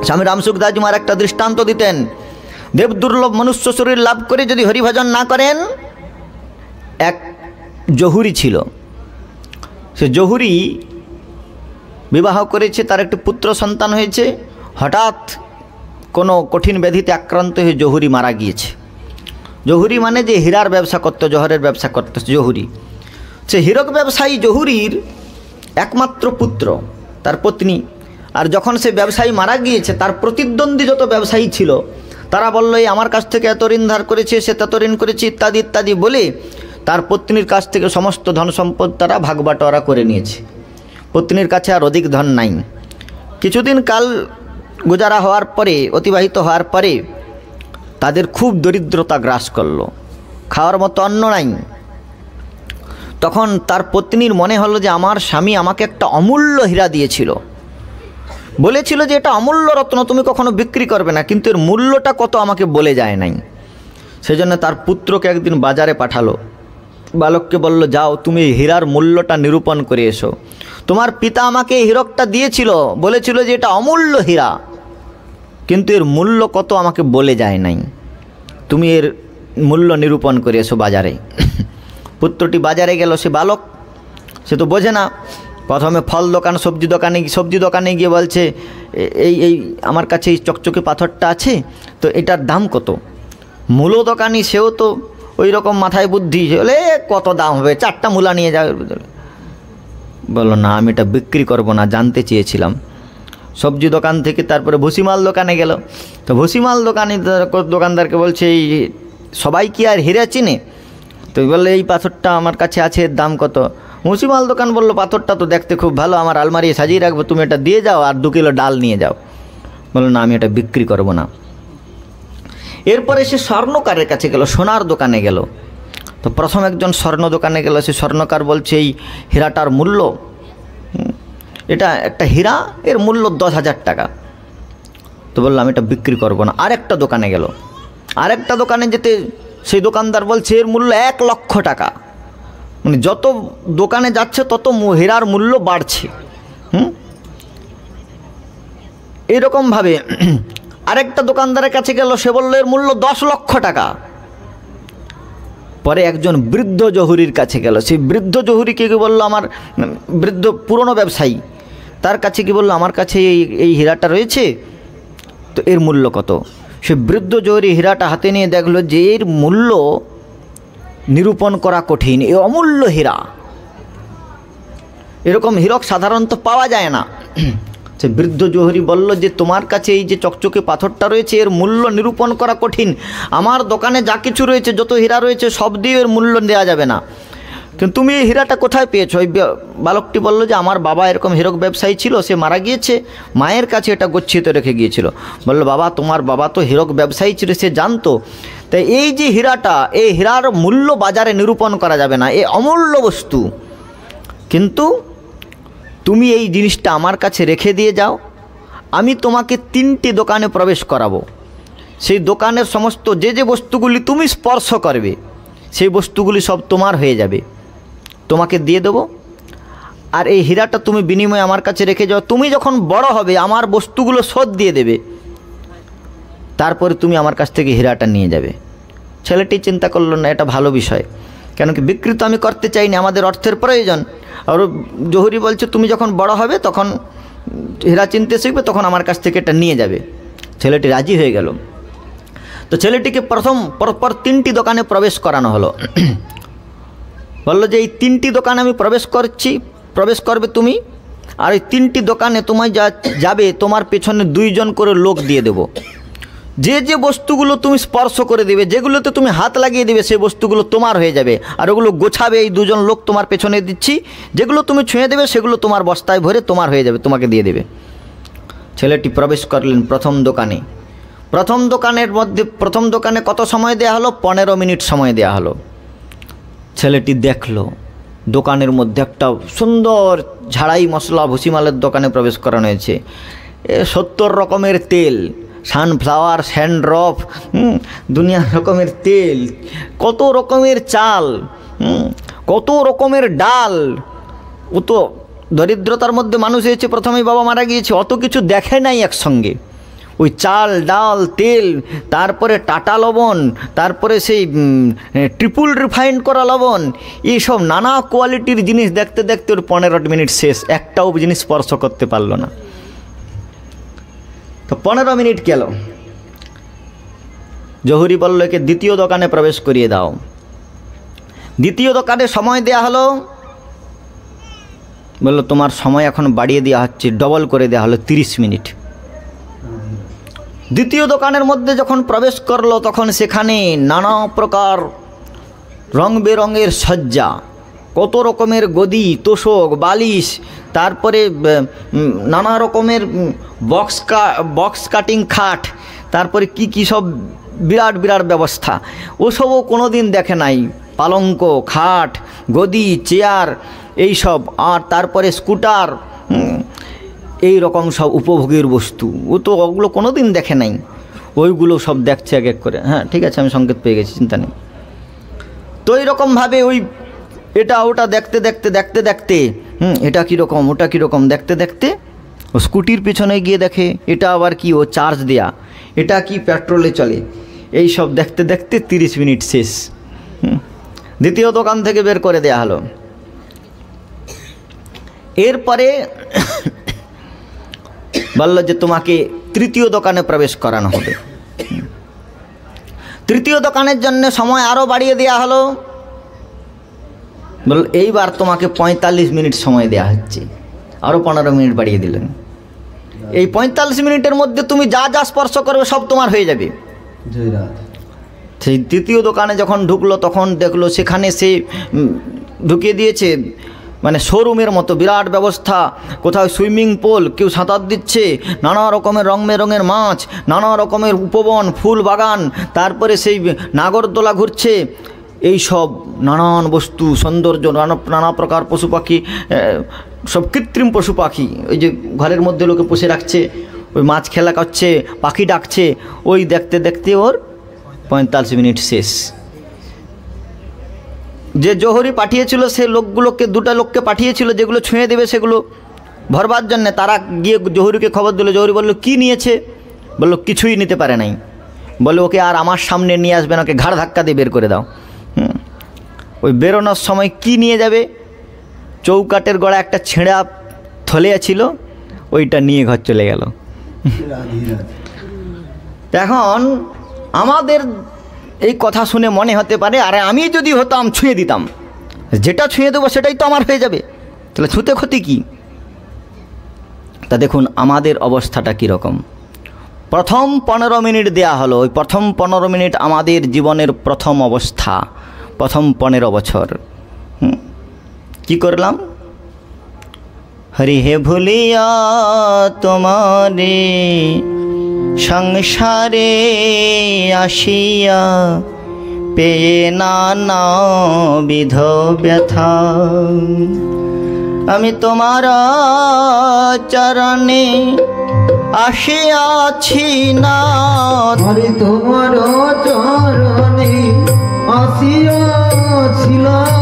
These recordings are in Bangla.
স্বামী রামসুখদাস মহারাজ একটা দৃষ্টান্ত দিতেন, দেবদুর্লভ মনুষ্য শরীর লাভ করে যদি হরিভজন না করেন। এক জহুরি ছিল, সে জহুরি বিবাহ করেছে, তার একটি পুত্র সন্তান হয়েছে। হঠাৎ কোনো কঠিন ব্যাধিতে আক্রান্ত হয়ে জহুরি মারা গিয়েছে। জহুরি মানে যে হীরার ব্যবসা করতো, জহরের ব্যবসা করতো জহুরি, সে হীরক ব্যবসায়ী জহুরির একমাত্র পুত্র, তার পত্নী। আর যখন সে ব্যবসায়ী মারা গিয়েছে, তার প্রতিদ্বন্দ্বী যত ব্যবসায়ী ছিল তারা বলল, এই আমার কাছ থেকে এত ঋণ ধার করেছে, সে তত ঋণ করেছে, ইত্যাদি ইত্যাদি বলে তার পত্নীর কাছ থেকে সমস্ত ধন সম্পদ তারা ভাগবাটোয়ারা করে নিয়েছে। পত্নীর কাছে আর অধিক ধন নাই। কিছুদিন কাল গুজারা হওয়ার পরে, অতিবাহিত হওয়ার পরে তাদের খুব দরিদ্রতা গ্রাস করলো, খাওয়ার মতো অন্ন নাই। তখন তার পত্নীর মনে হলো যে আমার স্বামী আমাকে একটা অমূল্য হীরা দিয়েছিল, বলেছিল যে এটা অমূল্য রত্ন, তুমি কখনো বিক্রি করবে না, কিন্তু এর মূল্যটা কত আমাকে বলে যায় নাই। সেজন্য তার পুত্রকে একদিন বাজারে পাঠালো, বালককে বলল, যাও তুমি এই হীরার মূল্যটা নিরূপণ করে এসো। তোমার পিতা আমাকে এই হীরকটা দিয়েছিল, বলেছিল যে এটা অমূল্য হীরা, কিন্তু এর মূল্য কত আমাকে বলে যায় নাই, তুমি এর মূল্য নিরূপণ করে এসো বাজারে। পুত্রটি বাজারে গেল, সে বালক, সে তো বোঝে না। প্রথমে ফল দোকান, সবজি দোকানে গিয়ে বলছে, এই আমার কাছে এই চকচকে পাথরটা আছে, তো এটার দাম কত? মূলো দোকানি, সেও তো ওই রকম মাথায় বুদ্ধি, বলে কত দাম হবে, 4টা মূলা নিয়ে যাবে। বললো, না আমি এটা বিক্রি করব না, জানতে চেয়েছিলাম। সবজি দোকান থেকে তারপরে ভুসিমাল দোকানে গেল, তো ভুসিমাল দোকানদারকে বলছে, এই সবাই কি আর হীরা চিনে? তো বললে, এই পাথরটা আমার কাছে আছে, এর দাম কত? ভুসিমাল দোকান বললো, পাথরটা তো দেখতে খুব ভালো, আমার আলমারি সাজিয়ে রাখবো, তুমি এটা দিয়ে যাও আর 2 কিলো ডাল নিয়ে যাও। বললো, না আমি এটা বিক্রি করব না। এরপরে সে স্বর্ণকারের কাছে গেল, সোনার দোকানে গেল। তো প্রথম একজন স্বর্ণ দোকানে গেল, সে স্বর্ণকার বলছে, এই হীরাটার মূল্য, এটা একটা হীরা, এর মূল্য 10,000 টাকা। তো বললো, আমি এটা বিক্রি করব না। আরেকটা দোকানে গেল, আরেকটা দোকানে যেতে সেই দোকানদার বলছে, এর মূল্য 1 লক্ষ টাকা। মানে যত দোকানে যাচ্ছে তত হীরার মূল্য বাড়ছে। এরকমভাবে আরেকটা দোকানদারের কাছে গেল, সে বলল এর মূল্য 10 লক্ষ টাকা। পরে একজন বৃদ্ধ জহুরির কাছে গেল, সেই বৃদ্ধ জহুরিকে কি বললো, আমার বৃদ্ধ পুরনো ব্যবসায়ী, তার কাছে কি বললো, আমার কাছে এই হীরাটা রয়েছে, তো এর মূল্য কত? সে বৃদ্ধ জহুরি হীরাটা হাতে নিয়ে দেখলো যে এর মূল্য নিরূপণ করা কঠিন, এ অমূল্য হীরা, এরকম হীরক সাধারণত পাওয়া যায় না। সে বৃদ্ধ জহুরি বলল যে তোমার কাছে এই যে চকচকে পাথরটা রয়েছে, এর মূল্য নিরূপণ করা কঠিন, আমার দোকানে যা কিছু রয়েছে, যত হীরা রয়েছে সব দিয়ে এর মূল্য দেওয়া যাবে না, কিন্তু তুমি এই হীরাটা কোথায় পেয়েছো? ওই বালকটি বলল যে আমার বাবা এরকম হীরক ব্যবসায়ী ছিল, সে মারা গিয়েছে, মায়ের কাছে এটা গচ্ছিত রেখে গিয়েছিল। বলল, বাবা তোমার বাবা তো হীরক ব্যবসায়ী ছিল, সে জানতো, তাই এই যে হীরাটা, এই হীরার মূল্য বাজারে নিরূপণ করা যাবে না, এ অমূল্য বস্তু, কিন্তু তুমি এই জিনিসটা আমার কাছে রেখে দিয়ে যাও, আমি তোমাকে 3টি দোকানে প্রবেশ করাবো, সেই দোকানের সমস্ত যে বস্তুগুলি তুমি স্পর্শ করবে সেই বস্তুগুলি সব তোমার হয়ে যাবে, তোমাকে দিয়ে দেবো। আর এই হীরাটা তুমি বিনিময়ে আমার কাছে রেখে যাও, তুমি যখন বড় হবে আমার বস্তুগুলো শোধ দিয়ে দেবে, তারপরে তুমি আমার কাছ থেকে হীরাটা নিয়ে যাবে। ছেলেটি চিন্তা করলো, না এটা ভালো বিষয়, কেন কি বিকৃত আমি করতে চাইনি, আমাদের অর্থের প্রয়োজন। আর জহুরি বলছে, তুমি যখন বড় হবে তখন হীরা চিনতে শিখবে, তখন আমার কাছ থেকে এটা নিয়ে যাবে। ছেলেটি রাজি হয়ে গেল। তো ছেলেটিকে পরপর 3টি দোকানে প্রবেশ করানো হলো। বললো যে এই 3টি দোকানে আমি প্রবেশ করবে তুমি, আর এই 3টি দোকানে তোমায় যাবে, তোমার পেছনে 2 জন করে লোক দিয়ে দেব, যে বস্তুগুলো তুমি স্পর্শ করে দেবে, যেগুলোতে তুমি হাত লাগিয়ে দেবে, সেই বস্তুগুলো তোমার হয়ে যাবে, আর ওগুলো গোছাবে এই 2 জন লোক তোমার পেছনে দিচ্ছি, যেগুলো তুমি ছুঁয়ে দেবে সেগুলো তোমার বস্তায় ভরে তোমার হয়ে যাবে, তোমাকে দিয়ে দেবে। ছেলেটি প্রবেশ করলেন প্রথম দোকানে। প্রথম দোকানে কত সময় দেয়া হলো? 15 মিনিট সময় দেয়া হলো। ছেলেটি দেখলো দোকানের মধ্যে একটা সুন্দর ঝাড়াই মশলা ভুসিমালের দোকানে প্রবেশ করানো হয়েছে। 70 রকমের তেল, সানফ্লাওয়ার, স্যান্ড্রফ, দুনিয়া রকমের তেল, কত রকমের চাল, কত রকমের ডাল। ও তো দরিদ্রতার মধ্যে মানুষ হয়েছে, প্রথমেই বাবা মারা গিয়েছে, অত কিছু দেখে নাই একসঙ্গে। ওই চাল ডাল তেল, তারপরে টাটা লবণ, তারপরে সেই ট্রিপল রিফাইন্ড করা লবণ, এইসব নানা কোয়ালিটির জিনিস দেখতে দেখতে ওর 15 মিনিট শেষ, একটাও জিনিস স্পর্শ করতে পারলো না। তো 15 মিনিট গেল, জহুরি বলল একে দ্বিতীয় দোকানে প্রবেশ করিয়ে দাও। দ্বিতীয় দোকানে সময় দেয়া হলো, বললো তোমার সময় এখন বাড়িয়ে দেওয়া হচ্ছে, ডবল করে দেওয়া হলো 30 মিনিট। দ্বিতীয় দোকানের মধ্যে যখন প্রবেশ করলো তখন সেখানে নানা প্রকার রং বেরঙের সজ্জা, কত রকমের গদি, তোষক, বালিশ, তারপরে নানা রকমের বক্স কাটিং খাট, তারপরে কি সব বিরাট বিরাট ব্যবস্থা, ওসবও কোনো দিন দেখে নাই। পালঙ্ক, খাট, গদি, চেয়ার, এইসব, আর তারপরে স্কুটার, এই রকম সব উপভোগের বস্তু, ও তো ওগুলো কোনো দিন দেখে নাই, ওইগুলো সব দেখছে এক এক করে। হ্যাঁ ঠিক আছে, আমি সংকেত পেয়ে গেছি, চিন্তা নেই। তো এইরকমভাবে ওই এটা ওটা দেখতে দেখতে দেখতে দেখতে এটা কীরকম ওটা কীরকম দেখতে দেখতে ও স্কুটির পিছনে গিয়ে দেখে এটা আবার কি, ও চার্জ দেয়া, এটা কি পেট্রোলে চলে, এই সব দেখতে দেখতে 30 মিনিট শেষ। দ্বিতীয় দোকান থেকে বের করে দেয়া হলো। এরপরে বলল যে তোমাকে তৃতীয় দোকানে প্রবেশ করানো হবে। তৃতীয় দোকানের জন্য সময় আরও বাড়িয়ে দেওয়া হলো, বল এইবার তোমাকে 45 মিনিট সময় দেওয়া হচ্ছে, আরও 15 মিনিট বাড়িয়ে দিলেন। এই 45 মিনিটের মধ্যে তুমি যা যা স্পর্শ করবে সব তোমার হয়ে যাবে। সেই তৃতীয় দোকানে যখন ঢুকলো তখন দেখলো সেখানে সে ঢুকিয়ে দিয়েছে মানে শোরুমের মতো বিরাট ব্যবস্থা, কোথাও সুইমিং পুল, কেউ সাঁতার দিচ্ছে, নানা রকমের রং বেরঙের মাছ, নানা রকমের উপবন, ফুল বাগান, তারপরে সেই নাগরদোলা ঘুরছে, এই সব নানান বস্তু, সৌন্দর্য, নানা প্রকার পশু পাখি, সব কৃত্রিম পশু পাখি, ওই যে ঘরের মধ্যে লোকে পুষে রাখছে, ওই মাছ খেলা করছে, পাখি ডাকছে, ওই দেখতে দেখতে ওর 45 মিনিট শেষ। যে জহুরি পাঠিয়েছিল সে লোকগুলোকে, 2টা লোককে পাঠিয়েছিল যেগুলো ছুঁয়ে দেবে সেগুলো ভরবার জন্য, তারা গিয়ে জহুরিকে খবর দিল। জহুরি বলল কি নিয়েছে? বলল কিছুই নিতে পারে নাই। বলে ওকে আর আমার সামনে নিয়ে আসবে না, ওকে ঘাড় ধাক্কা দিয়ে বের করে দাও। ওই বেরোনোর সময় কি নিয়ে যাবে? চৌকাটের গোড়া একটা ছেঁড়া থলিয়া ছিল, ওইটা নিয়ে ঘর চলে গেল। এখন আমাদের এই কথা শুনে মনে হতে পারে আরে আমি যদি হতাম ছুঁয়ে দিতাম, যেটা ছুঁয়ে দেবো সেটাই তো আমার হয়ে যাবে, তাহলে ছুঁতে ক্ষতি কি? তা দেখুন আমাদের অবস্থাটা কীরকম। প্রথম 15 মিনিট দেয়া হলো, ওই প্রথম 15 মিনিট আমাদের জীবনের প্রথম অবস্থা, প্রথম 15 বছর কি করলাম? হরি হে ভুলিয়া তোমারে সংসারে আসিয়া পেয়ে নানা বিধ ব্যথা, আমি তোমার চরণে আসিয়াছি না, হরি তোমার চরণে আসিয়াছিলাম,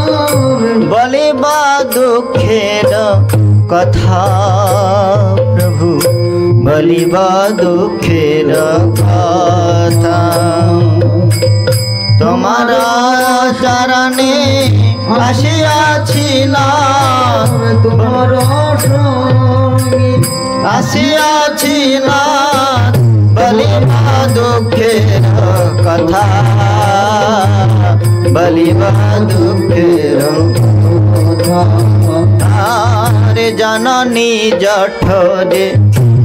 বলিবা দুঃখের কথা প্রভু, বলিবা দুঃখের কথা, তোমার চরণে আসিয়াছিলাম, তোমার সঙ্গে আসিয়াছিলাম, বলিবা দুঃখের কথা, বলিবা দুঃখের কথা, রে জননী জঠরে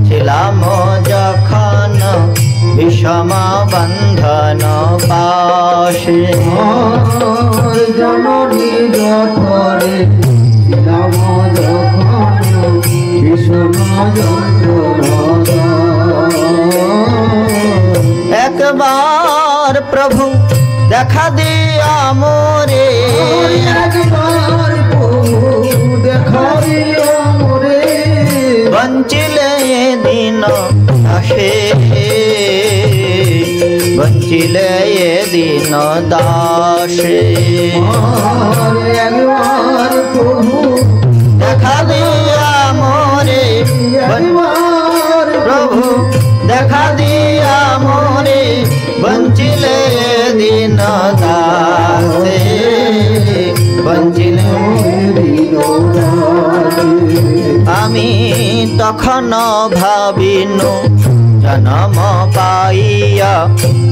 ছিলাম যখন বিষম বন্ধন পাশে, জননী জঠরে ছিলাম যখন বিষম যন্ত্রণা, একবার প্রভু দেখা দিয়া মোরে, একবার প্রভু দেখা দিয়া মোরে, বঞ্চিলে দিন আসে, বঞ্চিলে দিন দাসে, একবার প্রভু দেখা দিয়া মোরে, একবার প্রভু দেখা দিয়া মোরে বঞ্চিলে দিন দাসে বঞ্চিলে আমি তখন ভাবিনু জনম পাইয়া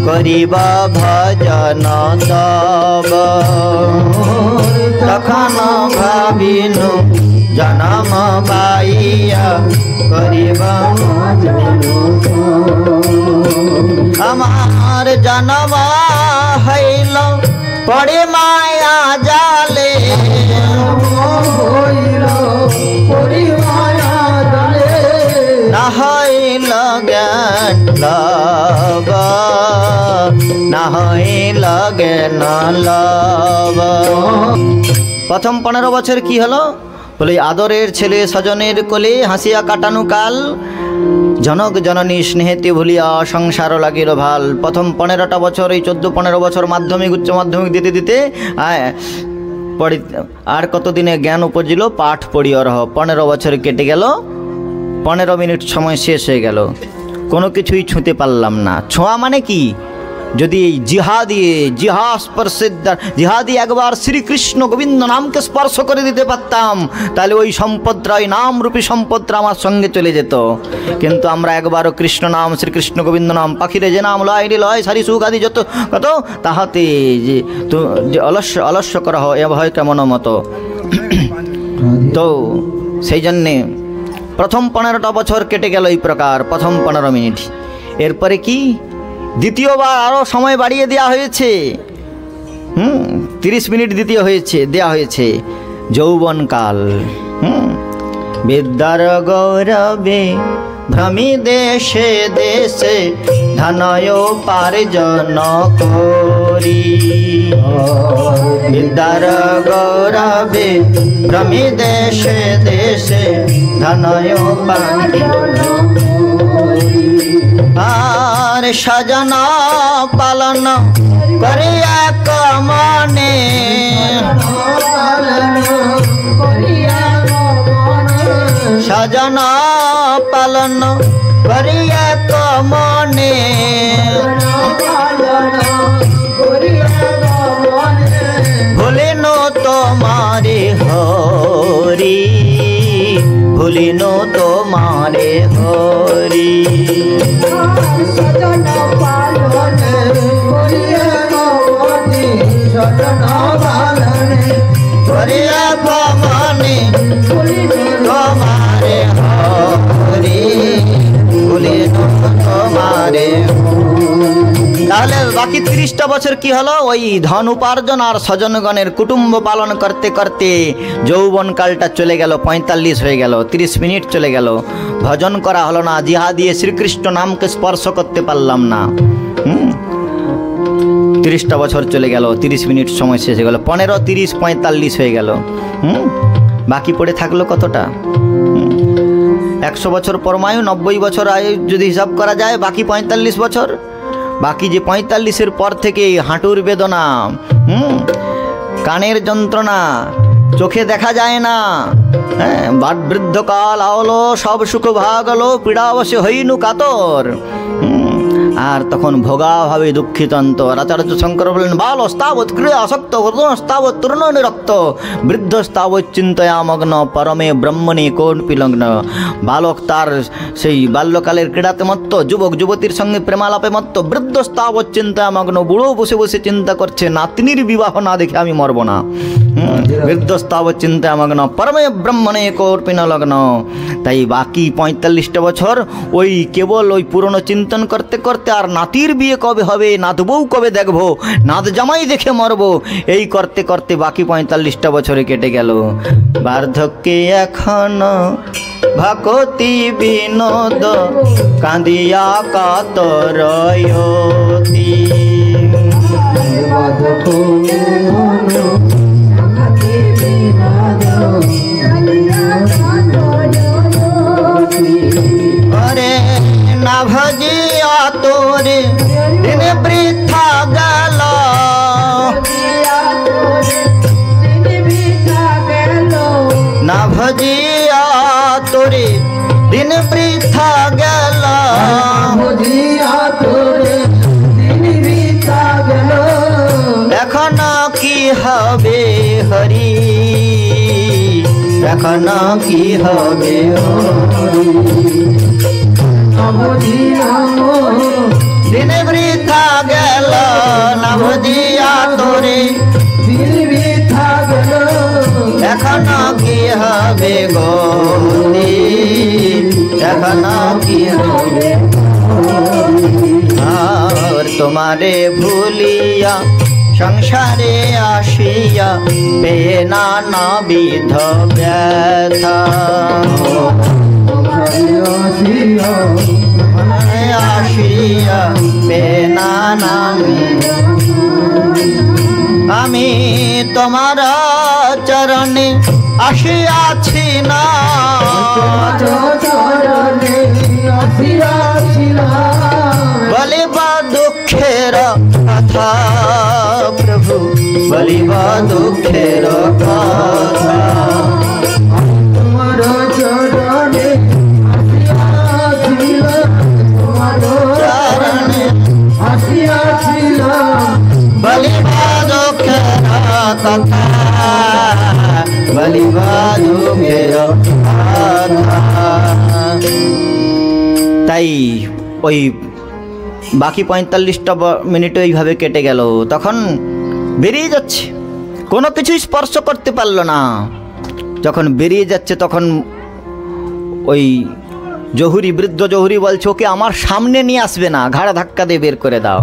করিবা ভজন তব তখন ভাবিনু জনম পাইয়া করিবা আমার জনম হইল পড়ে মায়া জালে না হইল জ্ঞান লাভ না হইল জ্ঞান লাভ। প্রথম 15 বছর কি হলো বলে আদরের ছেলে স্বজনের কোলে হাসিয়া কাটানো কাল জনক জননী স্নেহেতে ভুলিয়া সংসার লাগিল ভাল। প্রথম 15টা বছর এই 14-15 বছর মাধ্যমিক উচ্চ মাধ্যমিক দিতে দিতে পড়ি আর কতদিনে জ্ঞান উপজিল পাঠ পড়িয়া রহ 15 বছর কেটে গেল 15 মিনিট সময় শেষ হয়ে গেল কোনো কিছুই ছুঁতে পারলাম না। ছোঁয়া মানে কি যদি জিহাদি একবার শ্রীকৃষ্ণ গোবিন্দ নামকে স্পর্শ করে দিতে পারতাম তাহলে ওই সম্পদটা ওই নামরূপী সম্পদটা আমার সঙ্গে চলে যেত। কিন্তু আমরা একবারও কৃষ্ণ নাম শ্রীকৃষ্ণ গোবিন্দ নাম পাখিরে যে নাম লয় লয় সারি সুখ আদি যত কত তাহাতে যে অলস্য করা হয় কেমন মতো। তো সেই জন্যে প্রথম 15টা বছর কেটে গেল এই প্রকার প্রথম 15 মিনিট। এরপরে কি দ্বিতীয়বার আরও সময় বাড়িয়ে দেওয়া হয়েছে 30 মিনিট দেওয়া হয়েছে যৌবনকাল। বিদ্যার গৌরবে ভ্রমি দেশে দেশে ধনয় পার্জন করি বিদ্যার গৌরবে ভ্রমি দেশে দেশে ধনয় পার্জন আর সজনা পালন করিয়া কমনে সজনা পালন করিয়া কমনে ভুলিন তোমারে হরি ভুলিন তোমারে হরি করিয়া কমনে তোমারে হরি ভুলিন তোমারে। তাহলে বাকি 30টা বছর কি হলো ওই ধন উপার্জন আর স্বজনগণের কুটুম্ব পালন করতে করতে যৌবনকালটা চলে গেল 45 হয়ে গেল 30 মিনিট চলে গেল ভজন করা হলো না জিহা দিয়ে শ্রীকৃষ্ণ নামকে স্পর্শ করতে পারলাম না। 30টা বছর চলে গেল 30 মিনিট সময় শেষ হয়ে গেল 15 30 45 হয়ে গেল। বাকি পড়ে থাকলো কতটা 100 বছর পরমায়ু 90 বছর আয়ু যদি হিসাব করা যায় বাকি 45 বছর। বাকি যে 45-এর পর থেকে হাঁটুর বেদনা কানের যন্ত্রণা চোখে দেখা যায় না বৃদ্ধকাল আওলো সব সুখ ভাগলো পীড়া অবশ্য হইনু কাতর আর তখন ভোগাভাবে দুঃখিত অন্তর। আচার্য শঙ্কর বললেন বাল স্তাবৎ ক্রিয়া আসক্ত স্তাবৎ তরুণ নিরক্ত বৃদ্ধ স্তাবৎ চিন্তয়া মগ্ন পরমে ব্রহ্মণে কোনপি লগ্ন। বালক তার সেই বাল্যকালের ক্রীড়াতে মত্ত যুবক যুবতীর সঙ্গে প্রেমালাপে মত্ত বৃদ্ধ স্তাবৎ চিন্তয়া মগ্ন বুড়ো বসে বসে চিন্তা করছে নাতনির বিবাহ না দেখে আমি মরব না। বৃদ্ধ স্তাবৎ চিন্তয়া মগ্ন পরমে ব্রহ্মণে কোনপি লগ্ন। তাই বাকি 45টা বছর ওই কেবল ওই পুরনো চিন্তন করতে করতে আর নাতির বিয়ে কবে হবে নাত বউ কবে দেখবো নাত জামাই দেখে মরবো এই করতে করতে বাকি 45টা বছরে কেটে গেল। বার্ধক্যে এখন ভকতি বিনোদ কাঁদিয়া কাতরয়তি अरे ना भजिया तोरे दिन बृथा गल ना भजिया तोरे दिन बृथा गल বুঝিয়া তোরে দিন বিতা গেল এখন কি হবে হরি, এখন কি হবে হরি, বুঝিলাম দিন বৃথা গেল না বুঝিয়া তোরে, দিন বিতা গেল এখন কি হবে গরি, এখন কি হবে। আর তোমারে ভুলিয়া সংসারে আসিয়া পেয়ে নানা বিধ ব্যথা, আসিয়া পেয়ে নানা আমি তোমার চরণে আসিয়াছি না, চরণে আসিয়াছিলাম বলিবা দুঃখের কথা প্রভু, বলিবা দুঃখের কথা। তোমার চরণে আসিয়াছিলাম, তোমার চরণে আসিয়াছিলাম বলিবা দুঃখের কথা, বলিবা দুঃখের কথা। তাই ওই বাকি 45টা মিনিট ওইভাবে কেটে গেল। তখন বেরিয়ে যাচ্ছে, কোনো কিছুই স্পর্শ করতে পারলো না। যখন বেরিয়ে যাচ্ছে তখন ওই জহুরি, বৃদ্ধ জহুরি বলছে ওকে আমার সামনে নিয়ে আসবে না, ঘাড় ধাক্কা দিয়ে বের করে দাও।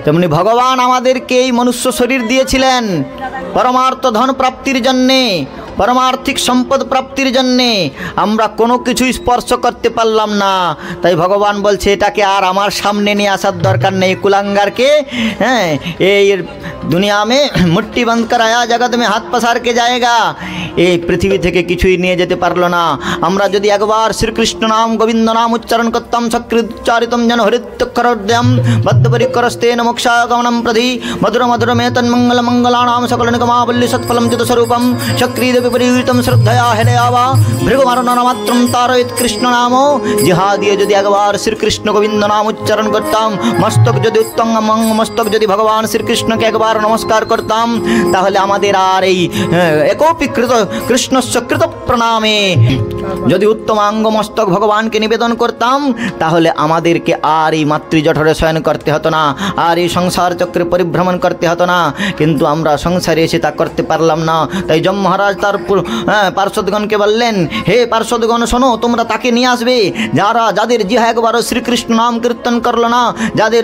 তেমনি ভগবান আমাদেরকে এই মনুষ্য শরীর দিয়েছিলেন পরমার্থ ধন প্রাপ্তির জন্যে, পরমার্থিক সম্পদ প্রাপ্তির জন্যে। আমরা কোনো কিছুই স্পর্শ করতে পারলাম না, তাই ভগবান বলছে এটাকে আর আমার সামনে নিয়ে আসার দরকার নেই। কুলাঙ্গারকে হ্যাঁ এই দুনিয়া মে মুট্টি বন্ধ করায়া জগৎ মে হাত পসার কে জায়গা, এই পৃথিবী থেকে কিছুই নিয়ে যেতে পারলো না। আমরা যদি একবার শ্রীকৃষ্ণ নাম গোবিন্দ নাম উচ্চারণ করতাম, সক্রিচারিতম যেন হৃত্যক্ষরোদ্যম বদ্ধপরিকরস্তেন মোক্ষাগমনম প্রধি মধুর মধুর মে তন্মঙ্গল মঙ্গলানাম সকল নিগমাবল্লী সৎফলম চিতস্বরূপম সক্রিয় বিপরীতম শ্রদ্ধয়া হেলয়াবা ভৃগুমারণমাত্রম তারয়িত কৃষ্ণ নাম। জিহা দিয়ে যদি একবার শ্রীকৃষ্ণ গোবিন্দ নাম উচ্চারণ করতাম, মস্তক যদি উত্তঙ্গম মস্তক যদি ভগবান শ্রীকৃষ্ণকে একবার নমস্কার করতাম, তাহলে আমাদের আর এই একোপীকৃত কৃষ্ণস্য কৃত প্রণামে যদি উত্তমাঙ্গ মস্তক ভগবানকে নিবেদন করতাম, তাহলে আমাদেরকে আর এই মাতৃজঠরে শয়ন করতে হতো না, আর এই সংসার চক্রে পরিভ্রমণ করতে হতো না। কিন্তু আমরা সংসারে এসে তা করতে পারলাম না। তাই যম মহারাজ তার পার্শ্বদগণকে বললেন, হে পার্শ্বদগণ শোনো, তোমরা তাকে নিয়ে আসবে যাদের জিহা একবারও শ্রীকৃষ্ণ নাম কীর্তন করলো না,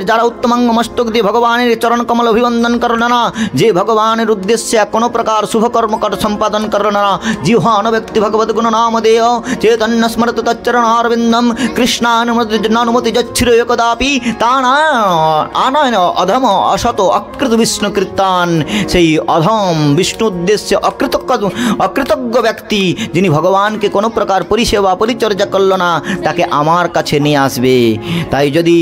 যারা উত্তমাঙ্গ মস্তক দিয়ে ভগবানের চরণ কমল অভিবন্দন করলো না, যে ভগবানের উদ্দেশ্যে কোনো প্রকার শুভকর্ম সম্পাদন করলো না, জিহ্বা অনব্যক্তি ভগবত গুণ নাম দেয় চৈতন্য স্মরত তচ্চরণারবিন্দম কৃষ্ণানুমতি যচ্ছির একদাপি তান আনয়ন অধম অসত অকৃত বিষ্ণু কীর্তন। সেই অধম বিষ্ণু উদ্দেশ্যে অকৃতজ্ঞ ব্যক্তি, যিনি ভগবানকে কোনো প্রকার পরিষেবা পরিচর্যা করলো না, তাকে আমার কাছে নিয়ে আসবে। তাই যদি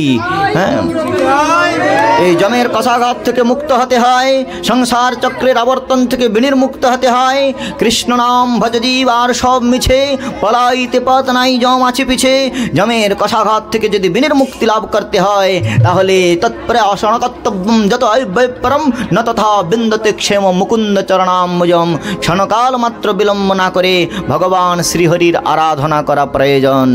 এই জমের কষাঘাত থেকে মুক্ত হতে হয়, সংসার চক্রের আবর্তন থেকে বিনির্মুক্ত হতে হয়, কৃষ্ণ নাম ভজ জীব আর সব মিছে পলাইতে পথ নাই জম আছে পিছে, জমের কষাঘাত থেকে যদি বিনির্মুক্তি লাভ করতে হয়, তাহলে তৎপ্রয়াসন কর্তব্যম যত অব্যয়পরম ন তথা বিন্দতে ক্ষেম মুকুন্দ চরণাম্বুজম। ক্ষণকাল মাত্র বিলম্ব না করে ভগবান শ্রীহরির আরাধনা করা প্রয়োজন।